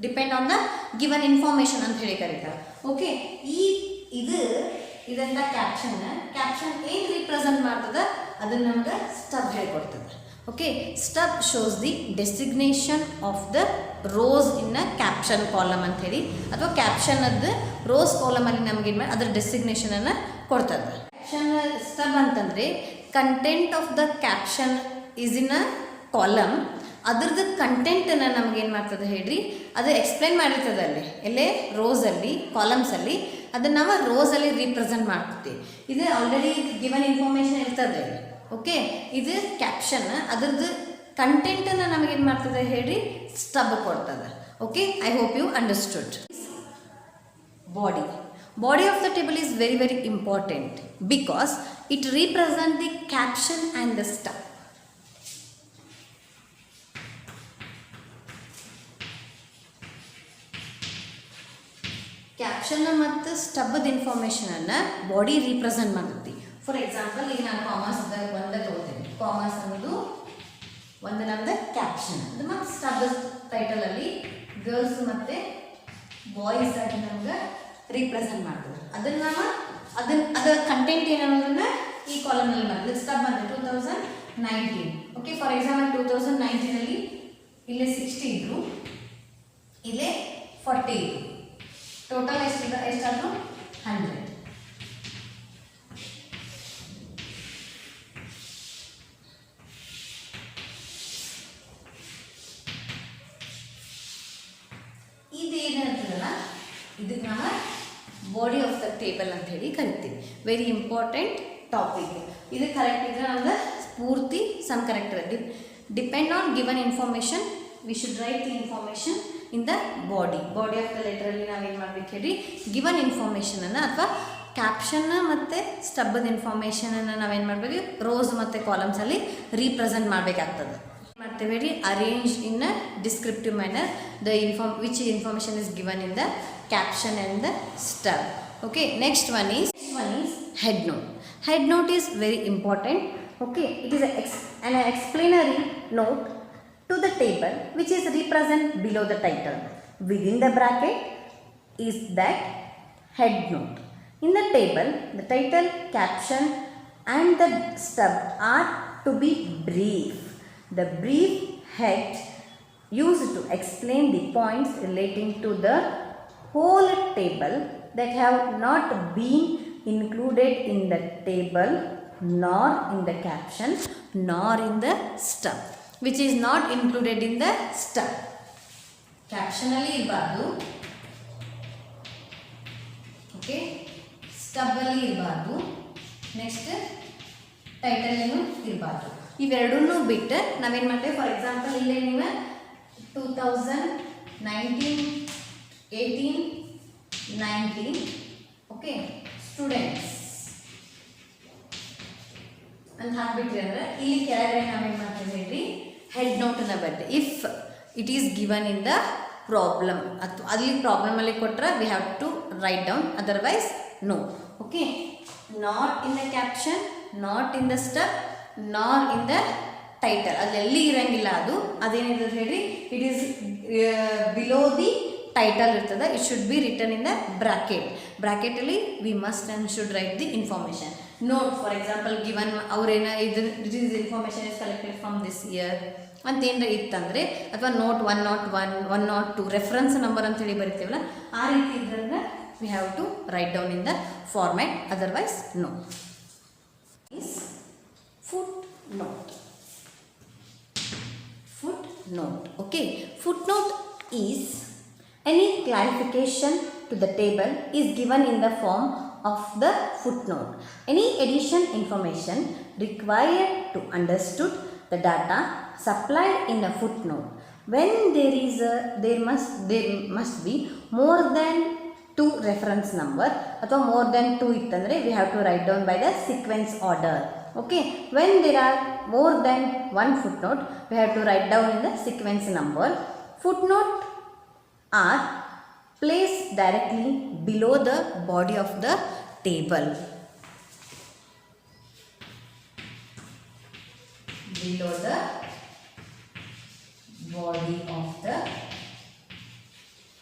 depend on the given information ಅಂತ ಹೇಳಿ ಕರೀತಾರೆ. ಓಕೆ, ಇದೆಂಥ ಕ್ಯಾಪ್ಷನ್ ಏನು ರೀಪ್ರೆಸೆಂಟ್ ಮಾಡ್ತದೆ ಅದನ್ನು ನಮ್ಗೆ ಸ್ಟಬ್ ಹೇಳ್ಕೊಡ್ತದೆ. Okay, stub shows the designation of the rows in a caption column ಅಂಥೇಳಿ, ಅಥವಾ ಕ್ಯಾಪ್ಷನದ್ದು ರೋಸ್ ಕಾಲಮಲ್ಲಿ ನಮ್ಗೆ ಏನು ಮಾಡಿ ಅದರ ಡೆಸಿಗ್ನೇಷನನ್ನು ಕೊಡ್ತದೆ. ಕ್ಯಾಪ್ಷನ್ ಸ್ಟಬ್ ಅಂತಂದರೆ content of the caption is in a column. ಅದ್ರದ್ದು ಕಂಟೆಂಟನ್ನು ನಮಗೇನು ಮಾಡ್ತದೆ ಹೇಳ್ರಿ, ಅದು ಎಕ್ಸ್ಪ್ಲೇನ್ ಮಾಡಿರ್ತದೆ ಅಲ್ಲಿ ಎಲ್ಲೇ ರೋಸಲ್ಲಿ ಕಾಲಮ್ಸಲ್ಲಿ, ಅದನ್ನು ನಾವು ರೋಸಲ್ಲಿ ರೀಪ್ರೆಸೆಂಟ್ ಮಾಡ್ತೀವಿ. ಇದು ಆಲ್ರೆಡಿ ಗಿವನ್ ಇನ್ಫಾರ್ಮೇಷನ್ ಇರ್ತದೆ. ಓಕೆ, ಇದು ಕ್ಯಾಪ್ಷನ್, ಅದ್ರದ್ದು ಕಂಟೆಂಟನ್ನು ನಮಗೇನು ಮಾಡ್ತದೆ ಹೇಳ್ರಿ ಸ್ಟಬ್ ಕೊಡ್ತದೆ. Okay, I hope you understood. Body of the table is very very important because it represent the caption and the stub. Caption ಮತ್ತು ಸ್ಟಬ್ಬದ ಇನ್ಫಾರ್ಮೇಷನನ್ನು ಬಾಡಿ ರೀಪ್ರೆಸೆಂಟ್ ಮಾಡ್ತೈತಿ. ಫಾರ್ ಎಕ್ಸಾಂಪಲ್ ಈಗ ನಾನು ಕಾಮರ್ಸ್ದ ಒಂದೇ ತೊಗೋತೀನಿ. ಕಾಮರ್ಸ್ ಅನ್ನೋದು ಒಂದು ನಮ್ಮದು ಕ್ಯಾಪ್ಷನ್, ಅದು ಮತ್ತು ಸ್ಟಬ್ ಟೈಟಲಲ್ಲಿ ಗರ್ಲ್ಸ್ ಮತ್ತು ಬಾಯ್ಸ್ ಆಗಿ ನಮ್ಗೆ ರೀಪ್ರೆಸೆಂಟ್ ಮಾಡ್ತದೆ. ಅದರ ಕಂಟೆಂಟ್ ಏನನ್ನೋದನ್ನು ಈ ಕಾಲಮ್ನಲ್ಲಿ ಮಾಡ್ತದೆ. ಸ್ಟಬ್ ಅಂದರೆ 2019. ಓಕೆ, ಫಾರ್ ಎಕ್ಸಾಂಪಲ್ 2019 ಇಲ್ಲೇ 60 ಇದ್ರು, ಇಲ್ಲೇ 40 ಇದ್ರು, ಟೋಟಲ್ ಎಷ್ಟಾದರೂ 100. ಇದೇನಿರ್ತದಲ್ಲ ಇದಕ್ಕೆ ನಾವು ಬಾಡಿ ಆಫ್ ದ ಟೇಬಲ್ ಅಂತ ಹೇಳಿ ಕರಿತೀವಿ. Very important topic. ಇದು ಕರೆಕ್ಟ್ ಇದ್ರೆ ನಮ್ಗೆ ಪೂರ್ತಿ ಸಮ್ ಕರೆಕ್ಟ್ ಇರುತ್ತೆ. Depend on given information we should write the information in the body of the ಲೆಟರಲ್ಲಿ ನಾವೇನು ಮಾಡ್ಬೇಕು ಹೇಳಿ ಗಿವನ್ ಇನ್ಫಾರ್ಮೇಷನನ್ನು ಅಥವಾ ಕ್ಯಾಪ್ಷನ್ನ ಮತ್ತು ಸ್ಟಬ್ಬದ ಇನ್ಫಾರ್ಮೇಷನನ್ನು ನಾವೇನು ಮಾಡಬೇಕು ರೋಸ್ ಮತ್ತು ಕಾಲಮ್ಸಲ್ಲಿ ರೀಪ್ರೆಸೆಂಟ್ ಮಾಡಬೇಕಾಗ್ತದೆ. ಮಾಡ್ತೇವೆ ಹೇಳಿ arrange in a descriptive manner which information is given in the caption and the stub. Okay, next one is head note. Head note is very important. Okay, it is an explanatory note to the table which is represent below the title. Within the bracket is that head note. In the table, the title, caption and the stub are to be brief. The brief head used to explain the points relating to the whole table that have not been included in the table, nor in the caption, nor in the stub, which is not included in the stub. Caption ಅಲ್ಲಿ ಇರಬಾರ್ದು, okay, stub ಅಲ್ಲಿ ಇರಬಾರ್ದು, next title ಏನು ಇರಬಾರ್ದು. ಇವೆರಡನ್ನೂ ಬಿಟ್ಟು ನಾವೇನು ಮಾಡ್ತೇವೆ, ಫಾರ್ ಎಕ್ಸಾಂಪಲ್ ಇಲ್ಲೇ ನೀವು 2019, 18, 19, ಓಕೆ, ಸ್ಟೂಡೆಂಟ್ಸ್ ಅಂತ ಹಾಕ್ಬಿಟ್ರಿ ಅಂದ್ರೆ ಇಲ್ಲಿ ಕೆಳಗಡೆ ನಾವೇನು ಮಾಡ್ತೇವೆ ಹೇಳ್ರಿ, ಹೆಡ್ ನೋಟನ್ನು ಬರ್ತೇವೆ. If it is given in the problem, ಅಥವಾ ಅಲ್ಲಿ ಪ್ರಾಬ್ಲಮಲ್ಲಿ ಕೊಟ್ಟರೆ we have to write down, otherwise no. Okay, not in the caption, not in the stub, not in the title, ಅದೆಲ್ಲಿ ಇರಂಗಿಲ್ಲ. ಅದೇನಿರ್ತದೆ ಹೇಳ್ರಿ, it is below the title ಇರ್ತದೆ. It should be written in the bracket. ಬ್ರಾಕೆಟಲ್ಲಿ we must and should write the information. Note for example given ಅವ್ರೇನ this information is collected from this year ಅಂತೇನಾರ ಇತ್ತಂದರೆ, ಅಥವಾ note 101, 102 reference number ಅಂತೇಳಿ ಬರಿತೀವಲ್ಲ, ಆ ರೀತಿ ಇದ್ದರೆ we have to write down in the format, otherwise no. Is footnote. Footnote. Okay, footnote is any clarification to the table is given in the form of the footnote. Any addition information required to understood the data supplied in a footnote. When there must be more than 2 reference number, ಅಥವಾ more than 2 ಇತ್ತಂದರೆ we have to write down by the sequence order. Okay, when there are more than 1 footnote, we have to write down in the sequence number. Footnote are placed directly below the body of the table. Below the body of the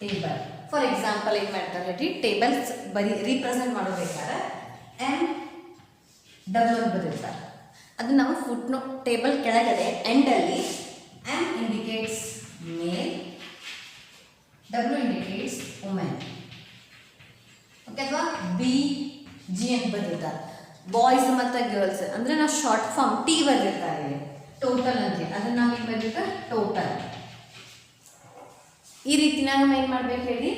table. For example, ಏನು ಮಾಡ್ತಾರೆ ಹೇಳಿ, tables represent ಮಾಡಬೇಕಾದ್ರೆ W ಅಂತ ಬರೀತಾರೆ. ಅದು ನಾವು footnote table ಕೆಳಗಡೆ ಎಂಡಲ್ಲಿ M indicates ಮೇಲ್, W indicates women, okay, ಅಥವಾ ಬಿ ಜಿ ಅಂತ ಬರೆದಿರ್ತಾರೆ. ಬಾಯ್ಸ್ ಮತ್ತು ಗರ್ಲ್ಸ್ ಅಂದರೆ ನಾವು ಶಾರ್ಟ್ ಫಾರ್ಮ್ ಟಿ ಬರೆದಿರ್ತಾರೆ, ಟೋಟಲ್ ಅಂದರೆ ಅದನ್ನು ನಾವು ಏನು ಬರೆದಿರ್ತಾರೆ, ಟೋಟಲ್. ಈ ರೀತಿ ನಾವು ಏನು ಮಾಡ್ಬೇಕು ಹೇಳಿ,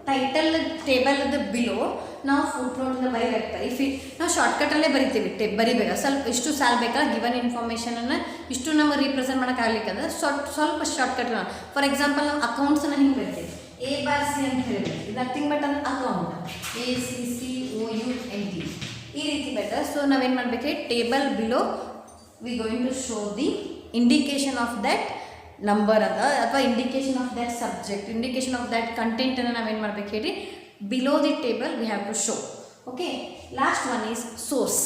ಟೈಟಲ್ ಟೇಬಲ್ದು ಬಿಲೋ ನಾವು ಫುಟ್ನೋಟನ್ನು ಬರೀಬೇಕಾರೆ. ನಾವು ಶಾರ್ಟ್ಕಟಲ್ಲೇ ಬರಿತೀವಿ, ಬರಿಬೇಕಾ ಸ್ವಲ್ಪ ಇಷ್ಟು ಸಾಲ್ ಬೇಕಾ ಗಿವನ್ ಇನ್ಫಾರ್ಮೇಷನನ್ನು ಇಷ್ಟು ನಮಗೆ ರೀಪ್ರೆಸೆಂಟ್ ಮಾಡೋಕ್ಕಾಗಲಿಕ್ಕಂದ್ರೆ ಸ್ವಲ್ಪ ಶಾರ್ಟ್ಕಟ್. ಫಾರ್ ಎಕ್ಸಾಂಪಲ್ ನಾವು ಅಕೌಂಟ್ಸನ್ನು ಹಿಂಗೆ ಬರಿತೀವಿ, A/C ಅಂತ ಹೇಳಿದ್ರೆ ಇದು ನಥಿಂಗ್ ಬಟ್ ಅಂದ್ರೆ ಅಕೌಂಟ್, ACCOUNT ಈ ರೀತಿ ಬೆಟರ್. ಸೊ ನಾವೇನು ಮಾಡಬೇಕು, table below we going to show the indication of that number ಅಂತ, ಅಥವಾ indication of that subject, indication of that ಕಂಟೆಂಟನ್ನು ನಾವೇನು ಮಾಡಬೇಕು ಹೇಳಿ, below the table we have to show. Okay, last one is source.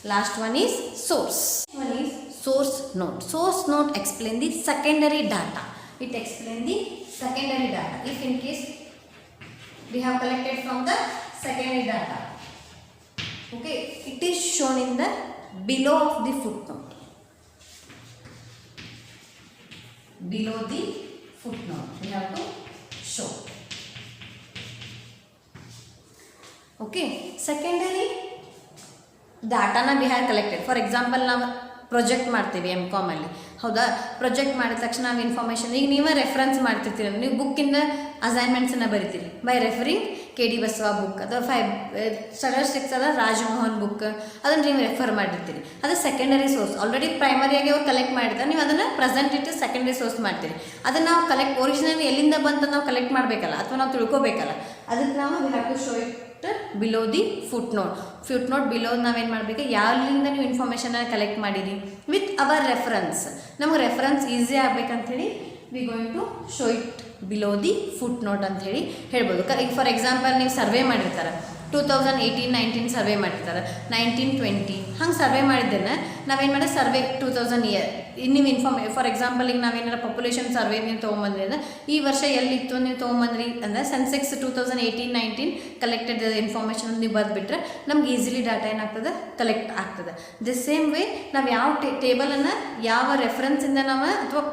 One is source note. Source note explain the secondary data. It explain the secondary data. If in case we have collected from the secondary data, okay, it is shown in the below of the footnote. Below the footnote we have to show. Okay, secondary ಡಾಟಾನ we have collected. For example ನಾವು project ಮಾಡ್ತೀವಿ M.Com ಅಲ್ಲಿ, ಹೌದಾ? Project ಮಾಡಿದ ತಕ್ಷಣ ನಾವು information, ಈಗ ನೀವೇ ರೆಫರೆನ್ಸ್ ಮಾಡ್ತಿರ್ತೀರ, ನೀವು ಬುಕ್ಕಿಂದ ಅಸೈನ್ಮೆಂಟ್ಸನ್ನು ಬರಿತೀರಿ by referring KD Basava book, ಅಥವಾ ಸ್ಟಾಟಿಸ್ಟಿಕ್ಸ್ ಅದ ರಾಜಮೋಹನ್ ಬುಕ್, ಅದನ್ನು ನೀವು ರೆಫರ್ ಮಾಡಿರ್ತೀರಿ. ಅದು ಸೆಕೆಂಡರಿ ಸೋರ್ಸ್. ಆಲ್ರೆಡಿ ಪ್ರೈಮರಿಯಾಗಿ ಅವ್ರು ಕಲೆಕ್ಟ್ ಮಾಡಿರ್ತಾರೆ, ನೀವು ಅದನ್ನು ಪ್ರೆಸೆಂಟ್ ಇಟ್ಟು ಸೆಕೆಂಡರಿ ಸೋರ್ಸ್ ಮಾಡ್ತೀರಿ. ಅದನ್ನು ನಾವು ಕಲೆಕ್ಟ್ ಒರಿಜಿನಲ್ ಎಲ್ಲಿಂದ ಬಂತ ನಾವು ಕಲೆಕ್ಟ್ ಮಾಡಬೇಕಲ್ಲ, ಅಥವಾ ನಾವು ತಿಳ್ಕೊಬೇಕಲ್ಲ, ಅದಕ್ಕೆ ನಾವು we have to show it below the footnote below ನಾವೇನು ಮಾಡಬೇಕು, ಯಾವ್ಲಿಂದ ನೀವು ಇನ್ಫಾರ್ಮೇಷನ್ನ ಕಲೆಕ್ಟ್ ಮಾಡಿರಿ ವಿತ್ ಅವರ್ ರೆಫರೆನ್ಸ್. ನಮಗೆ ರೆಫರೆನ್ಸ್ ಈಸಿ ಆಗಬೇಕಂಥೇಳಿ we going to show it below the footnote ಅಂಥೇಳಿ ಹೇಳ್ಬೋದು. ಈಗ ಫಾರ್ ಎಕ್ಸಾಂಪಲ್ ನೀವು ಸರ್ವೆ ಮಾಡಿರ್ತಾರೆ, 2018-19 ಸರ್ವೆ ಮಾಡಿರ್ತಾರೆ, 1920 ಹಂಗೆ ಸರ್ವೆ ಮಾಡಿದ್ದೇನೆ. ನಾವೇನು ಮಾಡಿದೆ, ಸರ್ವೆ 2000 ಇಯರ್ ನೀವು ಫಾರ್ ಎಕ್ಸಾಂಪಲ್ ಈಗ ನಾವೇನಾರ ಪಾಪ್ಯುಲೇಷನ್ ಸರ್ವೆ ನೀವು ತೊಗೊಂಬಂದ್ರಿ ಅಂದರೆ ಈ ವರ್ಷ ಎಲ್ಲಿತ್ತು ನೀವು ತೊಗೊಂಬಂದ್ರಿ ಅಂದರೆ ಸೆನ್ಸೆಕ್ಸ್ 2018-19 ಕಲೆಕ್ಟೆಡ್ ಇನ್ಫಾರ್ಮೇಷನ್ ನೀವು ಬರೆದ್ಬಿಟ್ರೆ ನಮ್ಗೆ ಈಸಿಲಿ ಡಾಟಾ ಏನಾಗ್ತದೆ, ಕಲೆಕ್ಟ್ ಆಗ್ತದೆ. ದಿ ಸೇಮ್ ವೇ ನಾವು ಯಾವ ಟೇಬಲನ್ನು ಯಾವ ರೆಫರೆನ್ಸಿಂದ ನಾವು ಅಥವಾ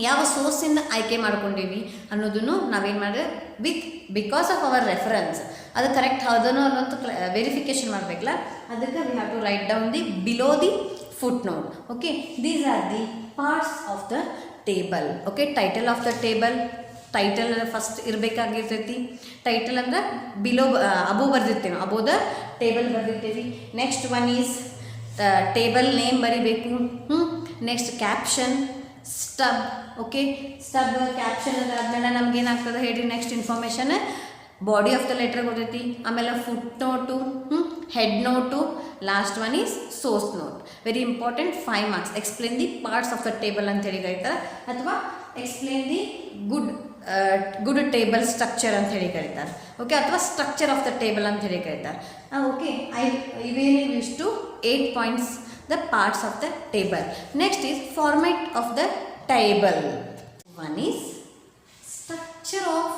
ಯಾವ ಸೋರ್ಸಿಂದ ಆಯ್ಕೆ ಮಾಡ್ಕೊಂಡೀವಿ ಅನ್ನೋದನ್ನು ನಾವೇನು ಮಾಡಿದ್ರೆ ಬಿಕಾಸ್ ಆಫ್ ಅವರ್ ರೆಫರೆನ್ಸ್ ಅದು ಕರೆಕ್ಟ್ ಹೌದನೋ ಅನ್ನೋಂಥ ವೆರಿಫಿಕೇಷನ್ ಮಾಡಬೇಕಲ್ಲ, ಅದಕ್ಕೆ we have to write down the below the footnote. Okay, these are the parts of the table. Okay, title of the table, title first ಇರಬೇಕಾಗಿರ್ತೈತಿ. ಟೈಟಲ್ ಅಂದ್ರೆ below above ಬರ್ದಿರ್ತೇವೆ, above the table ಬರ್ದಿರ್ತೀವಿ. Next one is table name ಬರಿಬೇಕು. Next caption, stub. Okay, stub caption ಅದಾದ್ಮೇಲೆ ನಮ್ಗೆ ಏನಾಗ್ತದೆ ಹೇಳ್ರಿ, next information body of the letter ಗೊತ್ತೈತಿ, ಆಮೇಲೆ footnote, head note, last one is source note. Very important, 5 marks. Explain the parts of the table ಅಂತ ಹೇಳಿ ಕರೀತಾರೆ, ಅಥವಾ explain the good table structure ಅಂತ ಹೇಳಿ ಕರೀತಾರೆ. ಓಕೆ, ಅಥವಾ ಸ್ಟ್ರಕ್ಚರ್ ಆಫ್ ದ ಟೇಬಲ್ ಅಂತ ಹೇಳಿ ಕರೀತಾರೆ. ಓಕೆ, ಇವೇನು ಇಷ್ಟು 8 points the parts of the table. Next is format of the table. One is structure of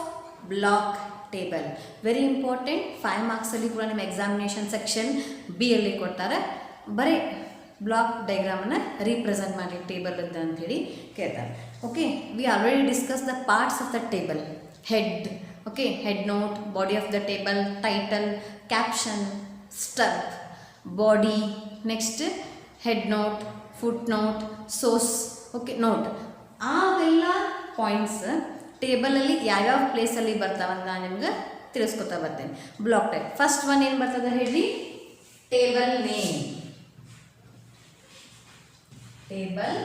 block table. Very important, 5 ಮಾರ್ಕ್ಸಲ್ಲಿ ಕೂಡ ನಿಮ್ಮ ಎಕ್ಸಾಮಿನೇಷನ್ ಸೆಕ್ಷನ್ ಬಿ ಅಲ್ಲಿ ಕೊಡ್ತಾರೆ. ಬರೀ ಬ್ಲಾಕ್ ಡೈಗ್ರಾಮನ್ನು ರೀಪ್ರೆಸೆಂಟ್ ಮಾಡಿ ಟೇಬಲ್ ಅಂಥೇಳಿ ಕೇಳ್ತಾರೆ. Okay, we already discuss the parts of the table. Head, okay, head note, body of the table, title, caption, stub, body, next head note, footnote, source, okay, note. ಅವೆಲ್ಲ points ಟೇಬಲಲ್ಲಿ ಯಾವ್ಯಾವ ಪ್ಲೇಸಲ್ಲಿ ಬರ್ತಾವಂತ ನಾನು ನಿಮ್ಗೆ ತಿಳಿಸ್ಕೊತಾ ಬರ್ತೇನೆ. Block type first one ಏನು ಬರ್ತದೆ ಹೇಳಿ, table name. Table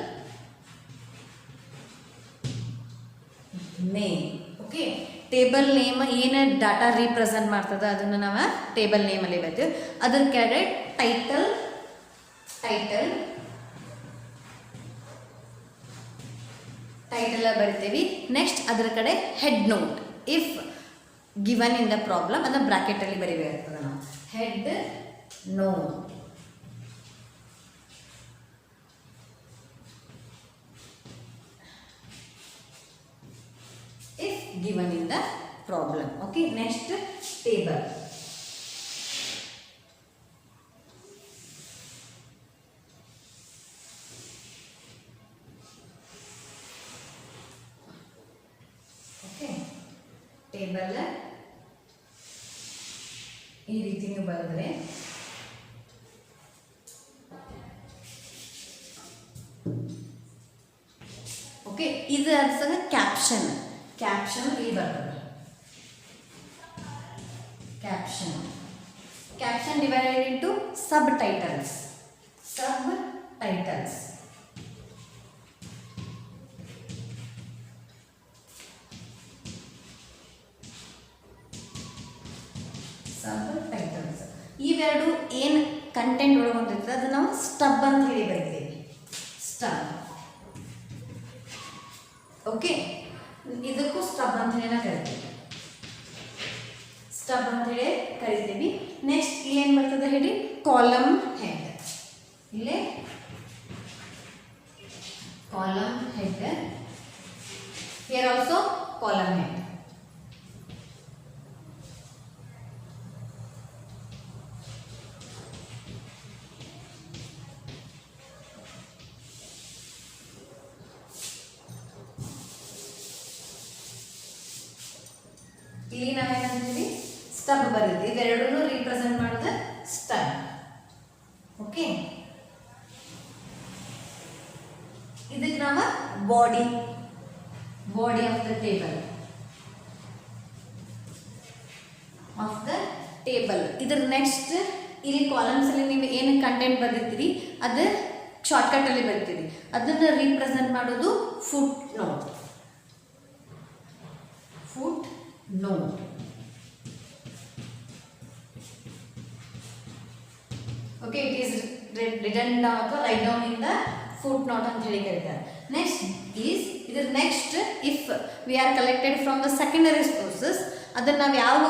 name. Okay, table name ಏನು ಡಾಟಾ ರೀಪ್ರೆಸೆಂಟ್ ಮಾಡ್ತದೆ ಅದನ್ನು ನಾವು ಟೇಬಲ್ ನೇಮಲ್ಲಿ ಬರ್ತೀವಿ. ಅದ್ರ ಕೆಳಗಡೆ ಟೈಟಲ್ ಬರಿತೀವಿ. ನೆಕ್ಸ್ಟ್ ಅದರ ಕಡೆ head note, if given in the problem ಅದನ್ನು ಬ್ರಾಕೆಟಲ್ಲಿ ಬರಿಬೇಕಾಗ್ತದೆ ನಾವು. Head note, if given in the problem. Okay, next table. Table ಈ ರೀತಿ ನೀವು ಬರೆದ್ರೆ ಓಕೆ, ಇದು ಅನ್ಸದ ಕ್ಯಾಪ್ಷನ್. ಕ್ಯಾಪ್ಷನ್ ಇಲ್ಲಿ ಬರ್ತದೆ. ಕ್ಯಾಪ್ಷನ್ ಡಿವೈಡೆಡ್ ಇಂಟು ಸಬ್ ಟೈಟಲ್ಸ್. ಇವೆರಡು ಏನು ಕಂಟೆಂಟ್ ಒಳಗೊಂಡಿರ್ತದೆ ಅದು ನಾವು ಸ್ಟಬ್ ಅಂತ ಹೇಳಿ ಬರೀತೀವಿ. ಸ್ಟಬ್. ಓಕೆ, ಇದಕ್ಕೂ ಸ್ಟಬ್ ಅಂತ ಹೇಳಿ ಕರಿತೀವಿ. ಸ್ಟಬ್ ಅಂತ ಹೇಳಿ ಕರಿತೀವಿ. ನೆಕ್ಸ್ಟ್ ಇಲ್ಲೇನು ಬರ್ತದೆ ಹೇಳಿ, ಕಾಲಮ್ ಹೆಡ್. ಇಲ್ಲೇ column head, here also column head. ಇಲ್ಲಿ ನಾವೇನಂತೀವಿ, ಸ್ಟಬ್ ಬರೀತೀವಿ. ಇವೆರಡೂ ರೀಪ್ರೆಸೆಂಟ್ ಮಾಡೋದು ಸ್ಟಬ್. ಓಕೆ, ಇದಕ್ಕೆ ನಾವು ಬಾಡಿ ಆಫ್ ದ ಟೇಬಲ್. ಇದ್ರ ನೆಕ್ಸ್ಟ್ ಇಲ್ಲಿ ಕಾಲಮ್ಸ್ ಅಲ್ಲಿ ನೀವು ಏನು ಕಂಟೆಂಟ್ ಬರ್ದಿರ್ತೀರಿ ಅದು ಶಾರ್ಟ್ಕಟ್ ಅಲ್ಲಿ ಬರ್ತೀರಿ, ಅದನ್ನ ರೀಪ್ರೆಸೆಂಟ್ ಮಾಡೋದು foot note. Okay, it is written down or write down in the footnote ಅಂತ ಹೇಳಿ ಕರೀತಾರೆ. ನೆಕ್ಸ್ಟ್ ಈಸ್ ಇದರ next if we are collected from the secondary sources, ಅದನ್ನು ನಾವು ಯಾವ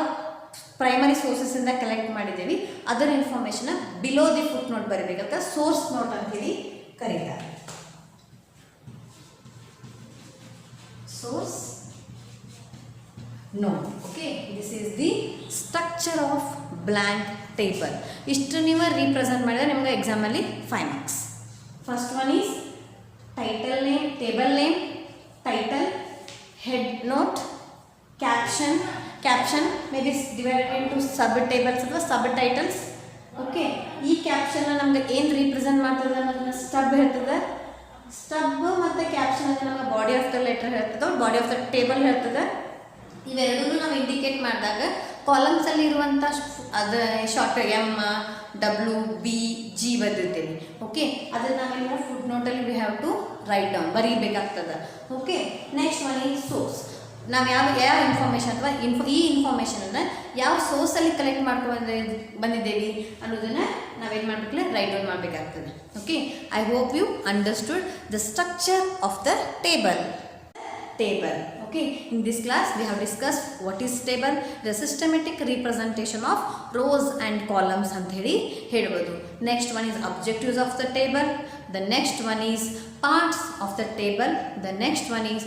ಪ್ರೈಮರಿ ಸೋರ್ಸಸ್ಸಿಂದ ಕಲೆಕ್ಟ್ ಮಾಡಿದ್ದೀವಿ ಅದರ ಇನ್ಫಾರ್ಮೇಷನ್ನ ಬಿಲೋ ದಿ ಫುಟ್ ನೋಟ್ ಬರೀಬೇಕಂತ ಸೋರ್ಸ್ ನೋಟ್ ಅಂತೇಳಿ ಕರೀತಾರೆ. Source note. Okay, this is the structure of blank table. ಇಷ್ಟು ನೀವು ರೀಪ್ರೆಸೆಂಟ್ ಮಾಡಿದರೆ ನಿಮ್ಗೆ ಎಕ್ಸಾಮಲ್ಲಿ 5 marks. First one is title name, table name, title, head note, caption may be divided into subtables ಅಥವಾ ಸಬ್ titles. Okay, ಈ ಕ್ಯಾಪ್ಷನ್ನ ನಮ್ಗೆ ಏನು represent ಮಾಡ್ತದೆ ಅನ್ನೋದನ್ನ ಸ್ಟಬ್ ಹೇಳ್ತದೆ. ಸ್ಟಬ್ ಮತ್ತು ಕ್ಯಾಪ್ಷನ್ ಅಂದರೆ ನಮ್ಗೆ ಬಾಡಿ ಆಫ್ ದ ಲೆಟರ್ ಹೇಳ್ತದೆ, ಬಾಡಿ ಆಫ್ ದ ಟೇಬಲ್ ಹೇಳ್ತದೆ. ಇವೆರಡೂ ನಾವು ಇಂಡಿಕೇಟ್ ಮಾಡಿದಾಗ ಕಾಲಮ್ಸಲ್ಲಿ ಇರುವಂಥ ಅದು ಶಾರ್ಟ್ MWBG ಬರೆದಿರ್ತೀವಿ. ಓಕೆ, ಅದನ್ನು ನಾವೆಲ್ಲ ಫುಟ್ ನೋಟಲ್ಲಿ we have to write down, ಬರೀಬೇಕಾಗ್ತದೆ. Okay, next one is source. ನಾವು ಯಾವ ಇನ್ಫಾರ್ಮೇಷನ್ ಅಥವಾ ಈ ಇನ್ಫಾರ್ಮೇಷನನ್ನು ಯಾವ ಸೋರ್ಸಲ್ಲಿ ಕಲೆಕ್ಟ್ ಮಾಡ್ಕೊಂಡು ಬಂದಿದ್ದೇವೆ ಅನ್ನೋದನ್ನು ನಾವೇನು ಮಾಡಬೇಕಲ್ಲ, ರೈಟ್ ಡೌನ್ ಮಾಡಬೇಕಾಗ್ತದೆ. Okay, I hope you understood the structure of the table. Okay, in this class we have discussed what is table, the systematic representation of rows and columns ಅಂತ ಹೇಳ್ಬೋದು. Next one is objectives of the table. The next one is parts of the table. The next one is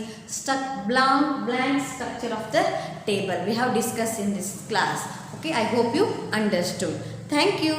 blank structure of the table. We have discussed in this class. Okay, I hope you understood. Thank you.